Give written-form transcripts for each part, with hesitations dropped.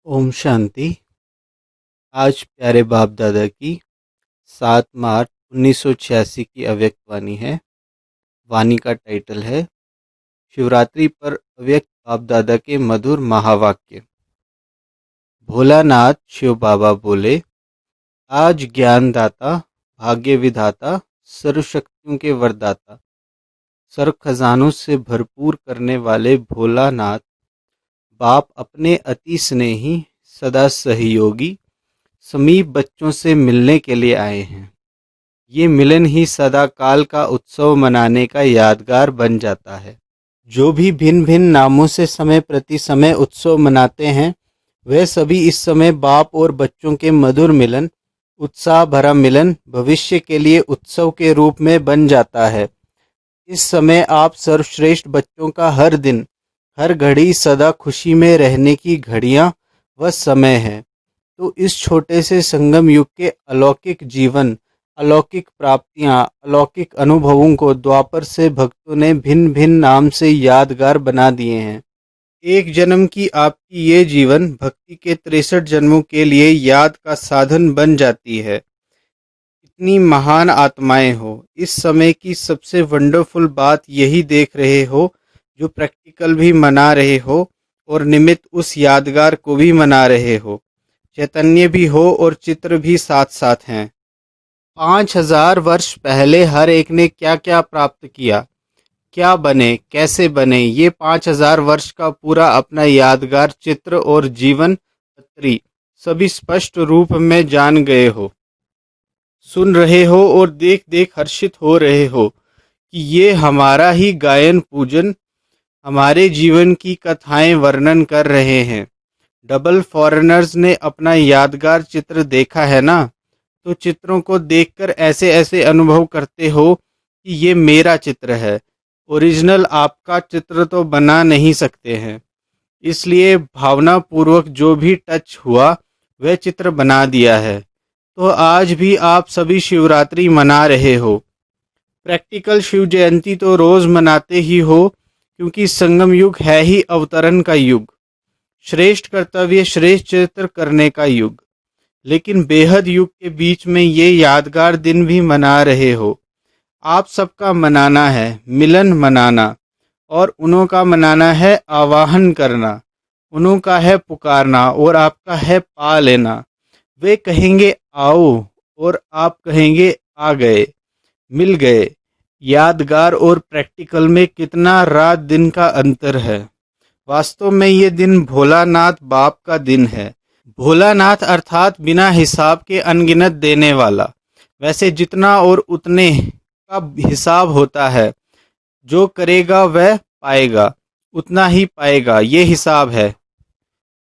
ओम शांति। आज प्यारे बाप दादा की 7 मार्च 1986 की अव्यक्त वाणी है। वाणी का टाइटल है शिवरात्रि पर अव्यक्त बाप दादा के मधुर महावाक्य। भोलानाथ शिव बाबा बोले, आज ज्ञानदाता, भाग्य विधाता, सर्व शक्तियों के वरदाता, सर्व खजानों से भरपूर करने वाले भोलानाथ बाप अपने अति स्नेही, सदा सहयोगी, समीप बच्चों से मिलने के लिए आए हैं। ये मिलन ही सदा काल का उत्सव मनाने का यादगार बन जाता है। जो भी भिन्न भिन्न नामों से समय प्रति समय उत्सव मनाते हैं, वे सभी इस समय बाप और बच्चों के मधुर मिलन, उत्साह भरा मिलन भविष्य के लिए उत्सव के रूप में बन जाता है। इस समय आप सर्वश्रेष्ठ बच्चों का हर दिन, हर घड़ी सदा खुशी में रहने की घड़ियां व समय है। तो इस छोटे से संगम युग के अलौकिक जीवन, अलौकिक प्राप्तियां, अलौकिक अनुभवों को द्वापर से भक्तों ने भिन्न भिन्न नाम से यादगार बना दिए हैं। एक जन्म की आपकी ये जीवन भक्ति के 63 जन्मों के लिए याद का साधन बन जाती है। इतनी महान आत्माएं हो, इस समय की सबसे वंडरफुल बात यही देख रहे हो, जो प्रैक्टिकल भी मना रहे हो और निमित्त उस यादगार को भी मना रहे हो। चैतन्य भी हो और चित्र भी साथ साथ हैं। 5000 वर्ष पहले हर एक ने क्या क्या प्राप्त किया, क्या बने, कैसे बने, ये 5000 वर्ष का पूरा अपना यादगार चित्र और जीवन पत्री सभी स्पष्ट रूप में जान गए हो, सुन रहे हो और देख देख हर्षित हो रहे हो कि ये हमारा ही गायन पूजन, हमारे जीवन की कथाएं वर्णन कर रहे हैं। डबल फॉरेनर्स ने अपना यादगार चित्र देखा है ना, तो चित्रों को देखकर ऐसे ऐसे अनुभव करते हो कि ये मेरा चित्र है। ओरिजिनल आपका चित्र तो बना नहीं सकते हैं, इसलिए भावना पूर्वक जो भी टच हुआ वह चित्र बना दिया है। तो आज भी आप सभी शिवरात्रि मना रहे हो। प्रैक्टिकल शिव जयंती तो रोज मनाते ही हो, क्योंकि संगम युग है ही अवतरण का युग, श्रेष्ठ कर्तव्य श्रेष्ठ चित्र करने का युग। लेकिन बेहद युग के बीच में ये यादगार दिन भी मना रहे हो। आप सबका मनाना है मिलन मनाना, और उन्हों का मनाना है आवाहन करना, उन्हों का है पुकारना और आपका है पा लेना। वे कहेंगे आओ और आप कहेंगे आ गए, मिल गए। यादगार और प्रैक्टिकल में कितना रात दिन का अंतर है। वास्तव में ये दिन भोलानाथ बाप का दिन है। भोलानाथ अर्थात बिना हिसाब के अनगिनत देने वाला। वैसे जितना और उतने का हिसाब होता है, जो करेगा वह पाएगा, उतना ही पाएगा, ये हिसाब है।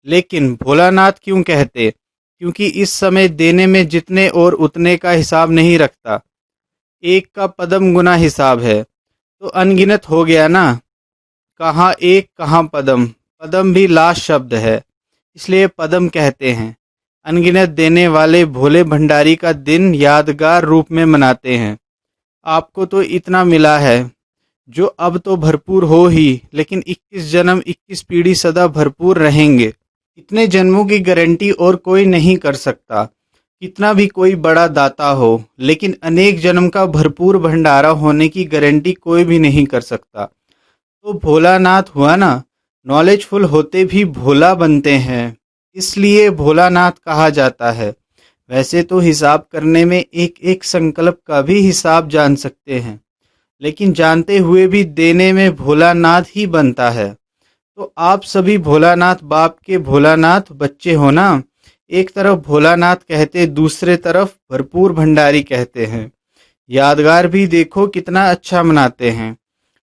लेकिन भोलानाथ क्यों कहते? क्योंकि इस समय देने में जितने और उतने का हिसाब नहीं रखता। एक का पदम गुना हिसाब है, तो अनगिनत हो गया ना। कहाँ एक कहाँ पदम, पदम भी लास्ट शब्द है, इसलिए पदम कहते हैं। अनगिनत देने वाले भोले भंडारी का दिन यादगार रूप में मनाते हैं। आपको तो इतना मिला है, जो अब तो भरपूर हो ही, लेकिन 21 जन्म 21 पीढ़ी सदा भरपूर रहेंगे। इतने जन्मों की गारंटी और कोई नहीं कर सकता, कितना भी कोई बड़ा दाता हो, लेकिन अनेक जन्म का भरपूर भंडारा होने की गारंटी कोई भी नहीं कर सकता। तो भोलानाथ हुआ ना, नॉलेजफुल होते भी भोला बनते हैं, इसलिए भोलानाथ कहा जाता है। वैसे तो हिसाब करने में एक एक संकल्प का भी हिसाब जान सकते हैं, लेकिन जानते हुए भी देने में भोलानाथ ही बनता है। तो आप सभी भोलानाथ बाप के भोलानाथ बच्चे हो ना। एक तरफ भोलानाथ कहते, दूसरे तरफ भरपूर भंडारी कहते हैं। यादगार भी देखो कितना अच्छा मनाते हैं।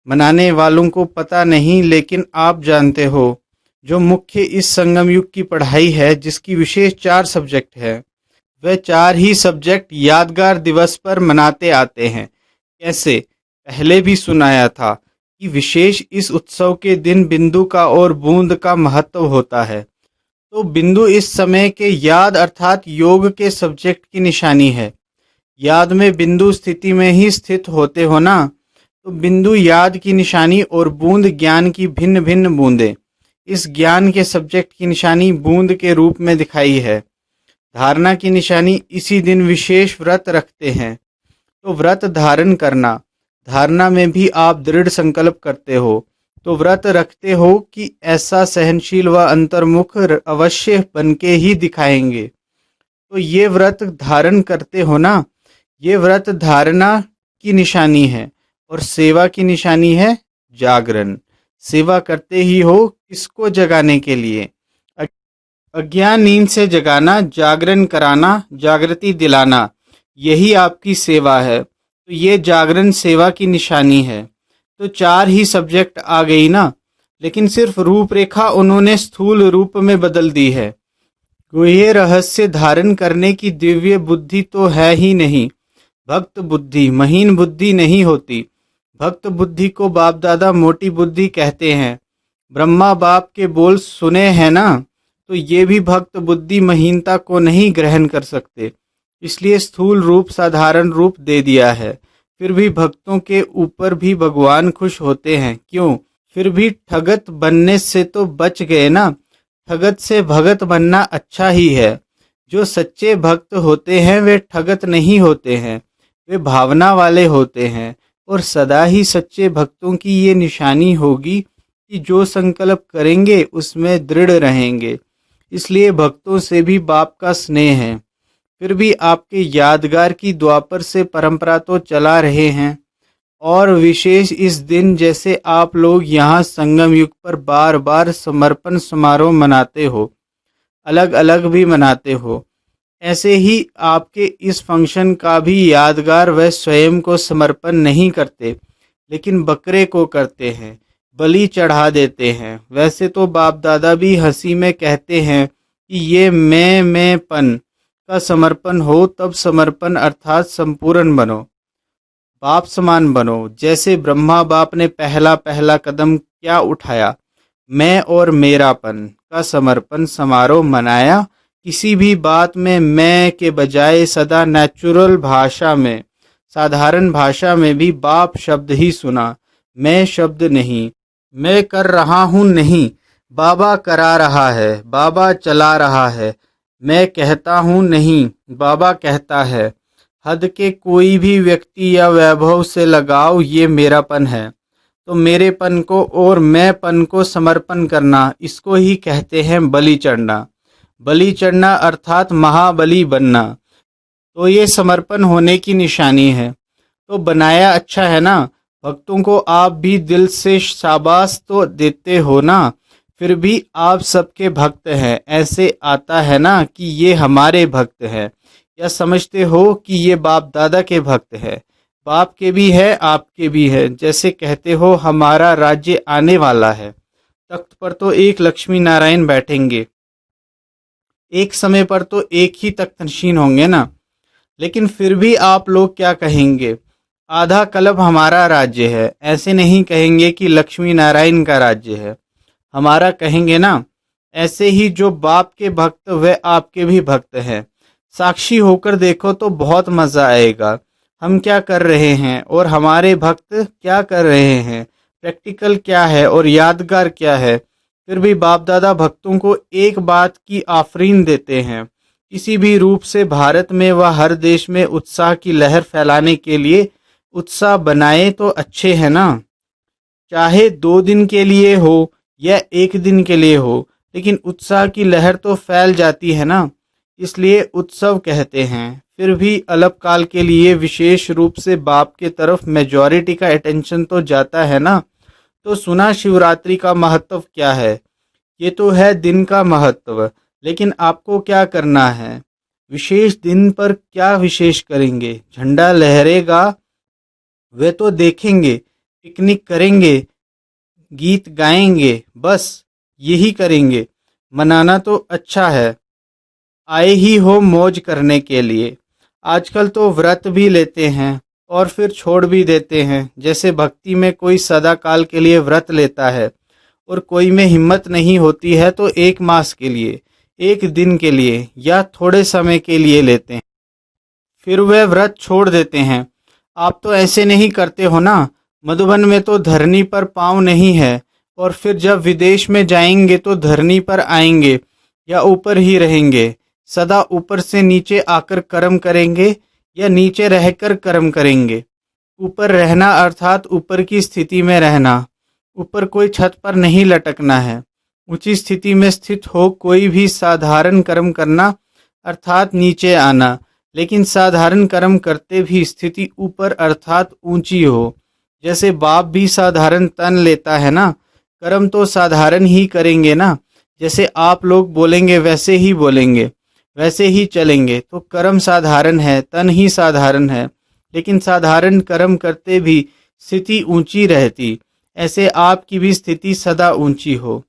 मनाने वालों को पता नहीं, लेकिन आप जानते हो। जो मुख्य इस संगम युग की पढ़ाई है, जिसकी विशेष 4 सब्जेक्ट है, वह 4 ही सब्जेक्ट यादगार दिवस पर मनाते आते हैं। कैसे? पहले भी सुनाया था कि विशेष इस उत्सव के दिन बिंदु का और बूंद का महत्व होता है। तो बिंदु इस समय के याद अर्थात योग के सब्जेक्ट की निशानी है। याद में बिंदु स्थिति में ही स्थित होते हो ना, तो बिंदु याद की निशानी और बूंद ज्ञान की भिन्न भिन्न बूंदें। इस ज्ञान के सब्जेक्ट की निशानी बूंद के रूप में दिखाई है। धारणा की निशानी इसी दिन विशेष व्रत रखते हैं। तो व्रत धारण करना, धारणा में भी आप दृढ़ संकल्प करते हो, तो व्रत रखते हो कि ऐसा सहनशील व अंतर्मुख अवश्य बन के ही दिखाएंगे। तो ये व्रत धारण करते हो ना, ये व्रत धारणा की निशानी है और सेवा की निशानी है जागरण। सेवा करते ही हो किसको जगाने के लिए? अज्ञान नींद से जगाना, जागरण कराना, जागृति दिलाना, यही आपकी सेवा है। तो ये जागरण सेवा की निशानी है। तो 4 ही सब्जेक्ट आ गई ना, लेकिन सिर्फ रूपरेखा उन्होंने स्थूल रूप में बदल दी है। गुह्य रहस्य धारण करने की दिव्य बुद्धि तो है ही नहीं। भक्त बुद्धि महीन बुद्धि नहीं होती। भक्त बुद्धि को बाप दादा मोटी बुद्धि कहते हैं। ब्रह्मा बाप के बोल सुने हैं ना, तो ये भी भक्त बुद्धि महीनता को नहीं ग्रहण कर सकते, इसलिए स्थूल रूप साधारण रूप दे दिया है। फिर भी भक्तों के ऊपर भी भगवान खुश होते हैं। क्यों? फिर भी ठगत बनने से तो बच गए ना। ठगत से भगत बनना अच्छा ही है। जो सच्चे भक्त होते हैं वे ठगत नहीं होते हैं, वे भावना वाले होते हैं। और सदा ही सच्चे भक्तों की ये निशानी होगी कि जो संकल्प करेंगे उसमें दृढ़ रहेंगे। इसलिए भक्तों से भी बाप का स्नेह है। फिर भी आपके यादगार की द्वापर से परंपरा तो चला रहे हैं, और विशेष इस दिन जैसे आप लोग यहाँ संगम युग पर बार बार समर्पण समारोह मनाते हो, अलग अलग भी मनाते हो, ऐसे ही आपके इस फंक्शन का भी यादगार वह स्वयं को समर्पण नहीं करते, लेकिन बकरे को करते हैं, बलि चढ़ा देते हैं। वैसे तो बाप दादा भी हंसी में कहते हैं कि ये मैंपन का समर्पण हो, तब समर्पण अर्थात संपूर्ण बनो, बाप समान बनो। जैसे ब्रह्मा बाप ने पहला पहला कदम क्या उठाया, मैं और मेरापन का समर्पण समारोह मनाया। किसी भी बात में मैं के बजाय सदा नेचुरल भाषा में, साधारण भाषा में भी बाप शब्द ही सुना, मैं शब्द नहीं। मैं कर रहा हूँ नहीं, बाबा करा रहा है, बाबा चला रहा है। मैं कहता हूँ नहीं, बाबा कहता है। हद के कोई भी व्यक्ति या वैभव से लगाव ये मेरापन है। तो मेरेपन को और मैंपन को समर्पण करना, इसको ही कहते हैं बलि चढ़ना। बलि चढ़ना अर्थात महाबली बनना। तो ये समर्पण होने की निशानी है। तो बनाया अच्छा है ना। भक्तों को आप भी दिल से शाबाश तो देते हो ना। फिर भी आप सबके भक्त हैं, ऐसे आता है ना कि ये हमारे भक्त हैं, या समझते हो कि ये बाप दादा के भक्त हैं। बाप के भी है, आपके भी है। जैसे कहते हो हमारा राज्य आने वाला है, तख्त पर तो एक लक्ष्मी नारायण बैठेंगे, एक समय पर तो एक ही तख्त नशीन होंगे ना। लेकिन फिर भी आप लोग क्या कहेंगे? आधा कल्प हमारा राज्य है, ऐसे नहीं कहेंगे कि लक्ष्मी नारायण का राज्य है, हमारा कहेंगे ना। ऐसे ही जो बाप के भक्त वे आपके भी भक्त हैं। साक्षी होकर देखो तो बहुत मजा आएगा। हम क्या कर रहे हैं और हमारे भक्त क्या कर रहे हैं, प्रैक्टिकल क्या है और यादगार क्या है। फिर भी बाप दादा भक्तों को एक बात की आफरीन देते हैं, किसी भी रूप से भारत में व हर देश में उत्साह की लहर फैलाने के लिए उत्साह बनाए तो अच्छे है ना। चाहे 2 दिन के लिए हो या 1 दिन के लिए हो, लेकिन उत्साह की लहर तो फैल जाती है ना, इसलिए उत्सव कहते हैं। फिर भी अल्पकाल के लिए विशेष रूप से बाप के तरफ मेजॉरिटी का अटेंशन तो जाता है ना। तो सुना शिवरात्रि का महत्व क्या है? ये तो है दिन का महत्व, लेकिन आपको क्या करना है? विशेष दिन पर क्या विशेष करेंगे? झंडा लहरेगा वे तो देखेंगे, पिकनिक करेंगे, गीत गाएंगे, बस यही करेंगे। मनाना तो अच्छा है, आए ही हो मौज करने के लिए। आजकल तो व्रत भी लेते हैं और फिर छोड़ भी देते हैं। जैसे भक्ति में कोई सदा काल के लिए व्रत लेता है और कोई में हिम्मत नहीं होती है तो 1 मास के लिए, 1 दिन के लिए या थोड़े समय के लिए लेते हैं, फिर वह व्रत छोड़ देते हैं। आप तो ऐसे नहीं करते हो ना। मधुबन में तो धरनी पर पाँव नहीं है और फिर जब विदेश में जाएंगे तो धरनी पर आएंगे या ऊपर ही रहेंगे? सदा ऊपर से नीचे आकर कर्म करेंगे या नीचे रहकर कर्म करेंगे? ऊपर रहना अर्थात ऊपर की स्थिति में रहना। ऊपर कोई छत पर नहीं लटकना है। ऊंची स्थिति में स्थित हो कोई भी साधारण कर्म करना अर्थात नीचे आना। लेकिन साधारण कर्म करते भी स्थिति ऊपर अर्थात ऊंची हो। जैसे बाप भी साधारण तन लेता है ना, कर्म तो साधारण ही करेंगे ना। जैसे आप लोग बोलेंगे वैसे ही बोलेंगे, वैसे ही चलेंगे, तो कर्म साधारण है, तन ही साधारण है। लेकिन साधारण कर्म करते भी स्थिति ऊंची रहती। ऐसे आपकी भी स्थिति सदा ऊंची हो।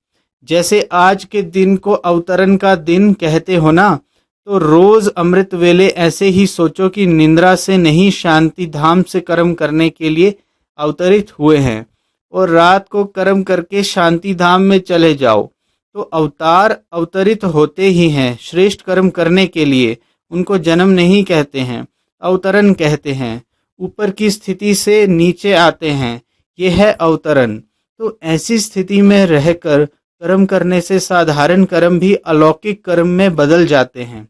जैसे आज के दिन को अवतरण का दिन कहते हो ना, तो रोज अमृत वेले ऐसे ही सोचो कि निंद्रा से नहीं शांति धाम से कर्म करने के लिए अवतरित हुए हैं, और रात को कर्म करके शांति धाम में चले जाओ। तो अवतार अवतरित होते ही हैं श्रेष्ठ कर्म करने के लिए। उनको जन्म नहीं कहते हैं, अवतरण कहते हैं। ऊपर की स्थिति से नीचे आते हैं, यह है अवतरण। तो ऐसी स्थिति में रहकर कर्म करने से साधारण कर्म भी अलौकिक कर्म में बदल जाते हैं।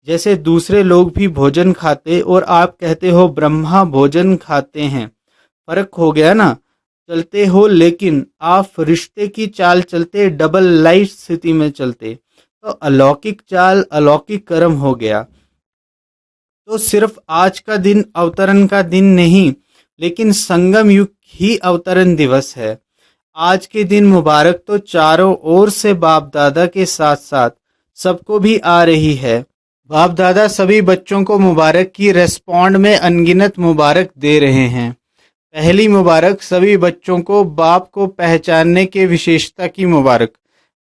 जैसे दूसरे लोग भी भोजन खाते और आप कहते हो ब्रह्मा भोजन खाते हैं, फर्क हो गया ना। चलते हो लेकिन आप फरिश्ते की चाल चलते, डबल लाइट स्थिति में चलते, तो अलौकिक चाल अलौकिक कर्म हो गया। तो सिर्फ आज का दिन अवतरण का दिन नहीं, लेकिन संगम युग ही अवतरण दिवस है। आज के दिन मुबारक तो चारों ओर से बाप दादा के साथ साथ सबको भी आ रही है। बाप दादा सभी बच्चों को मुबारक की रेस्पॉन्ड में अनगिनत मुबारक दे रहे हैं। पहली मुबारक सभी बच्चों को बाप को पहचानने के विशेषता की मुबारक,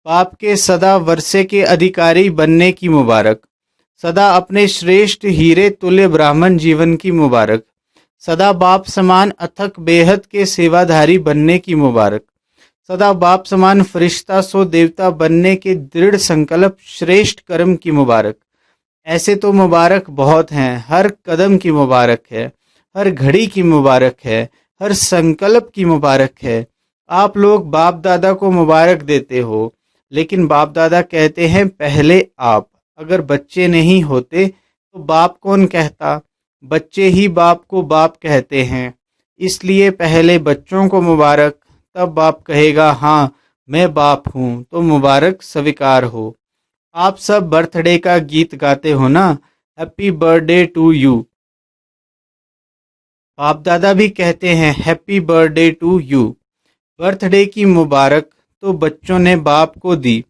बाप के सदा वर्षे के अधिकारी बनने की मुबारक, सदा अपने श्रेष्ठ हीरे तुल्य ब्राह्मण जीवन की मुबारक, सदा बाप समान अथक बेहद के सेवाधारी बनने की मुबारक, सदा बाप समान फरिश्ता सो देवता बनने के दृढ़ संकल्प श्रेष्ठ कर्म की मुबारक। ऐसे तो मुबारक बहुत हैं, हर कदम की मुबारक है, हर घड़ी की मुबारक है, हर संकल्प की मुबारक है। आप लोग बाप दादा को मुबारक देते हो, लेकिन बाप दादा कहते हैं पहले आप। अगर बच्चे नहीं होते तो बाप कौन कहता? बच्चे ही बाप को बाप कहते हैं। इसलिए पहले बच्चों को मुबारक, तब बाप कहेगा हाँ मैं बाप हूँ, तो मुबारक स्वीकार हो। आप सब बर्थडे का गीत गाते हो ना, हैप्पी बर्थडे टू यू। बाप दादा भी कहते हैं happy birthday to you. Birthday की मुबारक तो बच्चों ने बाप को दी,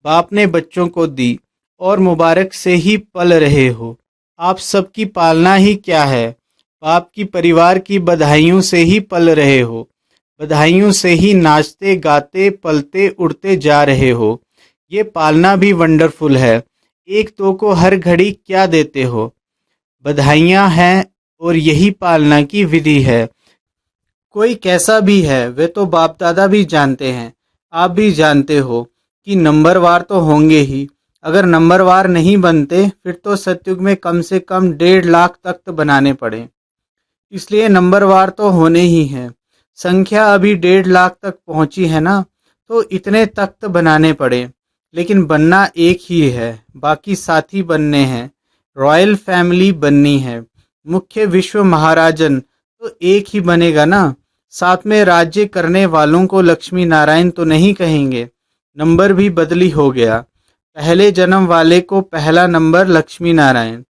बाप ने बच्चों को दी, और मुबारक से ही पल रहे हो। आप सबकी पालना ही क्या है? बाप की परिवार की बधाइयों से ही पल रहे हो, बधाइयों से ही नाचते गाते पलते उड़ते जा रहे हो। ये पालना भी वंडरफुल है। एक दो को हर घड़ी क्या देते हो? बधाइयाँ हैं, और यही पालना की विधि है। कोई कैसा भी है वे तो बाप दादा भी जानते हैं, आप भी जानते हो कि नंबरवार तो होंगे ही। अगर नंबरवार नहीं बनते फिर तो सतयुग में कम से कम 1.5 लाख तख्त बनाने पड़े। इसलिए नंबरवार तो होने ही हैं। संख्या अभी 1.5 लाख तक पहुंची है ना, तो इतने तख्त बनाने पड़े। लेकिन बनना एक ही है, बाकी साथी बनने हैं। रॉयल फैमिली बननी है। मुख्य विश्व महाराजन तो एक ही बनेगा ना। साथ में राज्य करने वालों को लक्ष्मी नारायण तो नहीं कहेंगे। नंबर भी बदली हो गया। पहले जन्म वाले को पहला नंबर लक्ष्मी नारायण,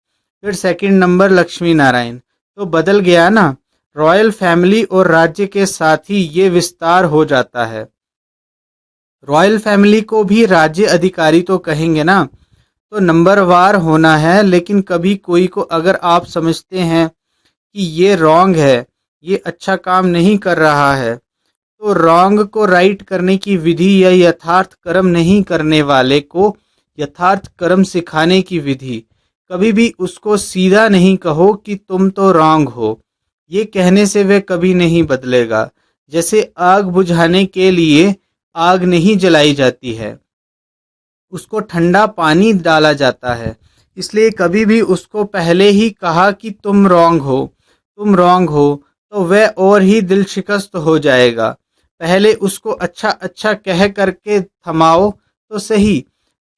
फिर सेकंड नंबर लक्ष्मी नारायण, तो बदल गया ना। रॉयल फैमिली और राज्य के साथ ही ये विस्तार हो जाता है। रॉयल फैमिली को भी राज्य अधिकारी तो कहेंगे ना। तो नंबरवार होना है। लेकिन कभी कोई को अगर आप समझते हैं कि ये रॉन्ग है, ये अच्छा काम नहीं कर रहा है, तो रॉन्ग को राइट करने की विधि या यथार्थ कर्म नहीं करने वाले को यथार्थ कर्म सिखाने की विधि। कभी भी उसको सीधा नहीं कहो कि तुम तो रॉन्ग हो। ये कहने से वह कभी नहीं बदलेगा। जैसे आग बुझाने के लिए आग नहीं जलाई जाती है, उसको ठंडा पानी डाला जाता है। इसलिए कभी भी उसको पहले ही कहा कि तुम रॉन्ग हो, तुम रॉन्ग हो, तो वह और ही दिल शिकस्त हो जाएगा। पहले उसको अच्छा अच्छा कह करके थमाओ तो सही।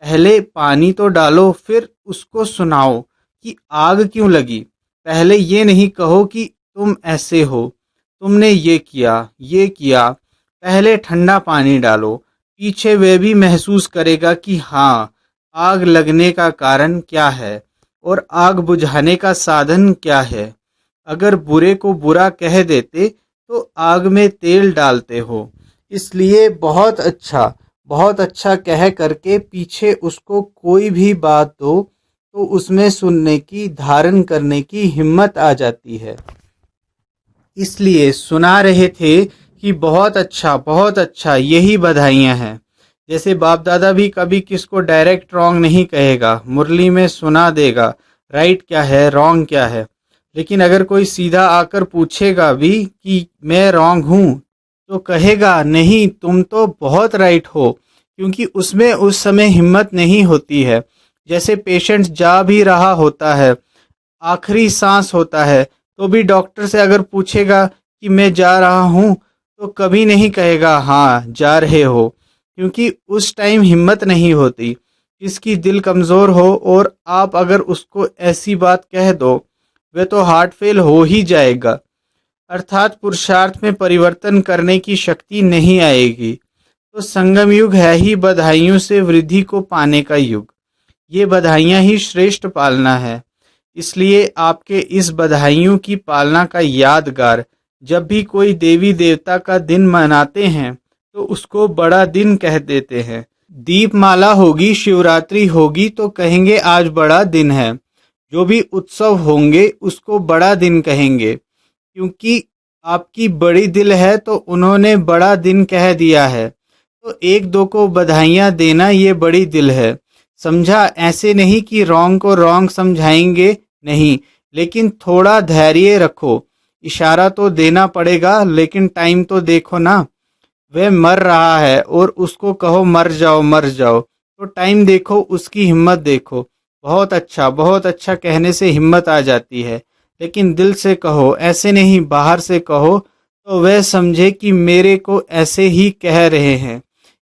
पहले पानी तो डालो, फिर उसको सुनाओ कि आग क्यों लगी। पहले ये नहीं कहो कि तुम ऐसे हो, तुमने ये किया। पहले ठंडा पानी डालो, पीछे वह भी महसूस करेगा कि हाँ, आग लगने का कारण क्या है और आग बुझाने का साधन क्या है। अगर बुरे को बुरा कह देते तो आग में तेल डालते हो। इसलिए बहुत अच्छा कह करके पीछे उसको कोई भी बात दो तो उसमें सुनने की, धारण करने की हिम्मत आ जाती है। इसलिए सुना रहे थे कि बहुत अच्छा, यही बधाइयाँ हैं। जैसे बाप दादा भी कभी किसको डायरेक्ट रॉन्ग नहीं कहेगा, मुरली में सुना देगा राइट क्या है, रॉन्ग क्या है। लेकिन अगर कोई सीधा आकर पूछेगा भी कि मैं रॉन्ग हूँ, तो कहेगा नहीं, तुम तो बहुत राइट हो, क्योंकि उसमें उस समय हिम्मत नहीं होती है। जैसे पेशेंट जा भी रहा होता है, आखिरी सांस होता है, तो भी डॉक्टर से अगर पूछेगा कि मैं जा रहा हूँ, तो कभी नहीं कहेगा हाँ जा रहे हो, क्योंकि उस टाइम हिम्मत नहीं होती। किसकी दिल कमज़ोर हो और आप अगर उसको ऐसी बात कह दो, वह तो हार्ट फेल हो ही जाएगा। अर्थात पुरुषार्थ में परिवर्तन करने की शक्ति नहीं आएगी। तो संगम युग है ही बधाइयों से वृद्धि को पाने का युग। ये बधाइयाँ ही श्रेष्ठ पालना है। इसलिए आपके इस बधाइयों की पालना का यादगार जब भी कोई देवी देवता का दिन मनाते हैं तो उसको बड़ा दिन कह देते हैं। दीपमाला होगी, शिवरात्रि होगी तो कहेंगे आज बड़ा दिन है। जो भी उत्सव होंगे उसको बड़ा दिन कहेंगे, क्योंकि आपकी बड़ी दिल है तो उन्होंने बड़ा दिन कह दिया है। तो एक दो को बधाइयाँ देना ये बड़ी दिल है। समझा? ऐसे नहीं कि रॉन्ग को रॉन्ग समझाएंगे, नहीं, लेकिन थोड़ा धैर्य रखो। इशारा तो देना पड़ेगा, लेकिन टाइम तो देखो ना। वह मर रहा है और उसको कहो मर जाओ मर जाओ, तो टाइम देखो, उसकी हिम्मत देखो। बहुत अच्छा कहने से हिम्मत आ जाती है, लेकिन दिल से कहो, ऐसे नहीं बाहर से कहो तो वह समझे कि मेरे को ऐसे ही कह रहे हैं।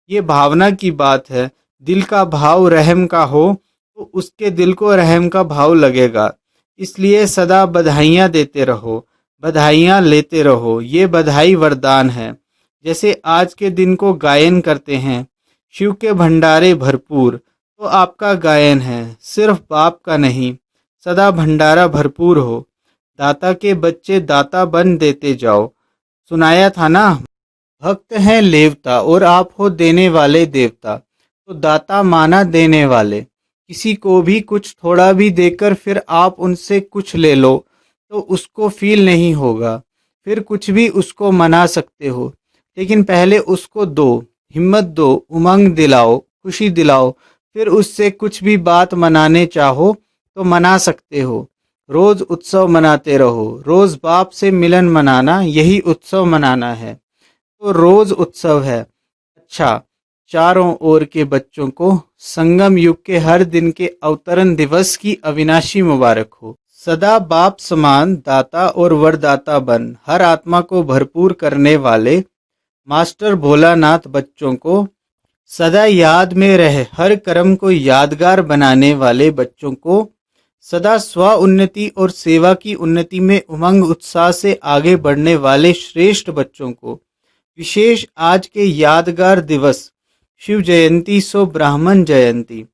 ये भावना की बात है। दिल का भाव रहम का हो तो उसके दिल को रहम का भाव लगेगा। इसलिए सदा बधाइयाँ देते रहो, बधाइयाँ लेते रहो। ये बधाई वरदान है। जैसे आज के दिन को गायन करते हैं, शिव के भंडारे भरपूर, तो आपका गायन है, सिर्फ बाप का नहीं। सदा भंडारा भरपूर हो, दाता के बच्चे दाता बन देते जाओ। सुनाया था ना, भक्त हैं लेवता और आप हो देने वाले देवता। तो दाता माना देने वाले। किसी को भी कुछ थोड़ा भी देकर फिर आप उनसे कुछ ले लो तो उसको फील नहीं होगा। फिर कुछ भी उसको मना सकते हो, लेकिन पहले उसको दो, हिम्मत दो, उमंग दिलाओ, खुशी दिलाओ। फिर उससे कुछ भी बात मनाने चाहो तो मना सकते हो। रोज उत्सव मनाते रहो। रोज बाप से मिलन मनाना, यही उत्सव मनाना है। तो रोज उत्सव है। अच्छा, चारों ओर के बच्चों को संगम युग के हर दिन के अवतरण दिवस की अविनाशी मुबारक हो। सदा बाप समान दाता और वरदाता बन, हर आत्मा को भरपूर करने वाले मास्टर भोलानाथ बच्चों को सदा याद में रहे। हर कर्म को यादगार बनाने वाले बच्चों को सदा स्व उन्नति और सेवा की उन्नति में उमंग उत्साह से आगे बढ़ने वाले श्रेष्ठ बच्चों को विशेष आज के यादगार दिवस शिव जयंती सो ब्राह्मण जयंती,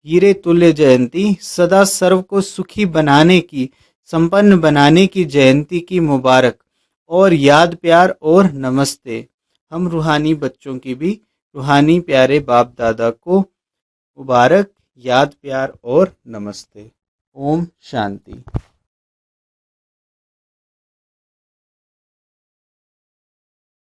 हीरे तुल्य जयंती, सदा सर्व को सुखी बनाने की, संपन्न बनाने की जयंती की मुबारक और याद प्यार और नमस्ते। हम रूहानी बच्चों की भी रूहानी प्यारे बाप दादा को मुबारक, याद प्यार और नमस्ते। ओम शांति।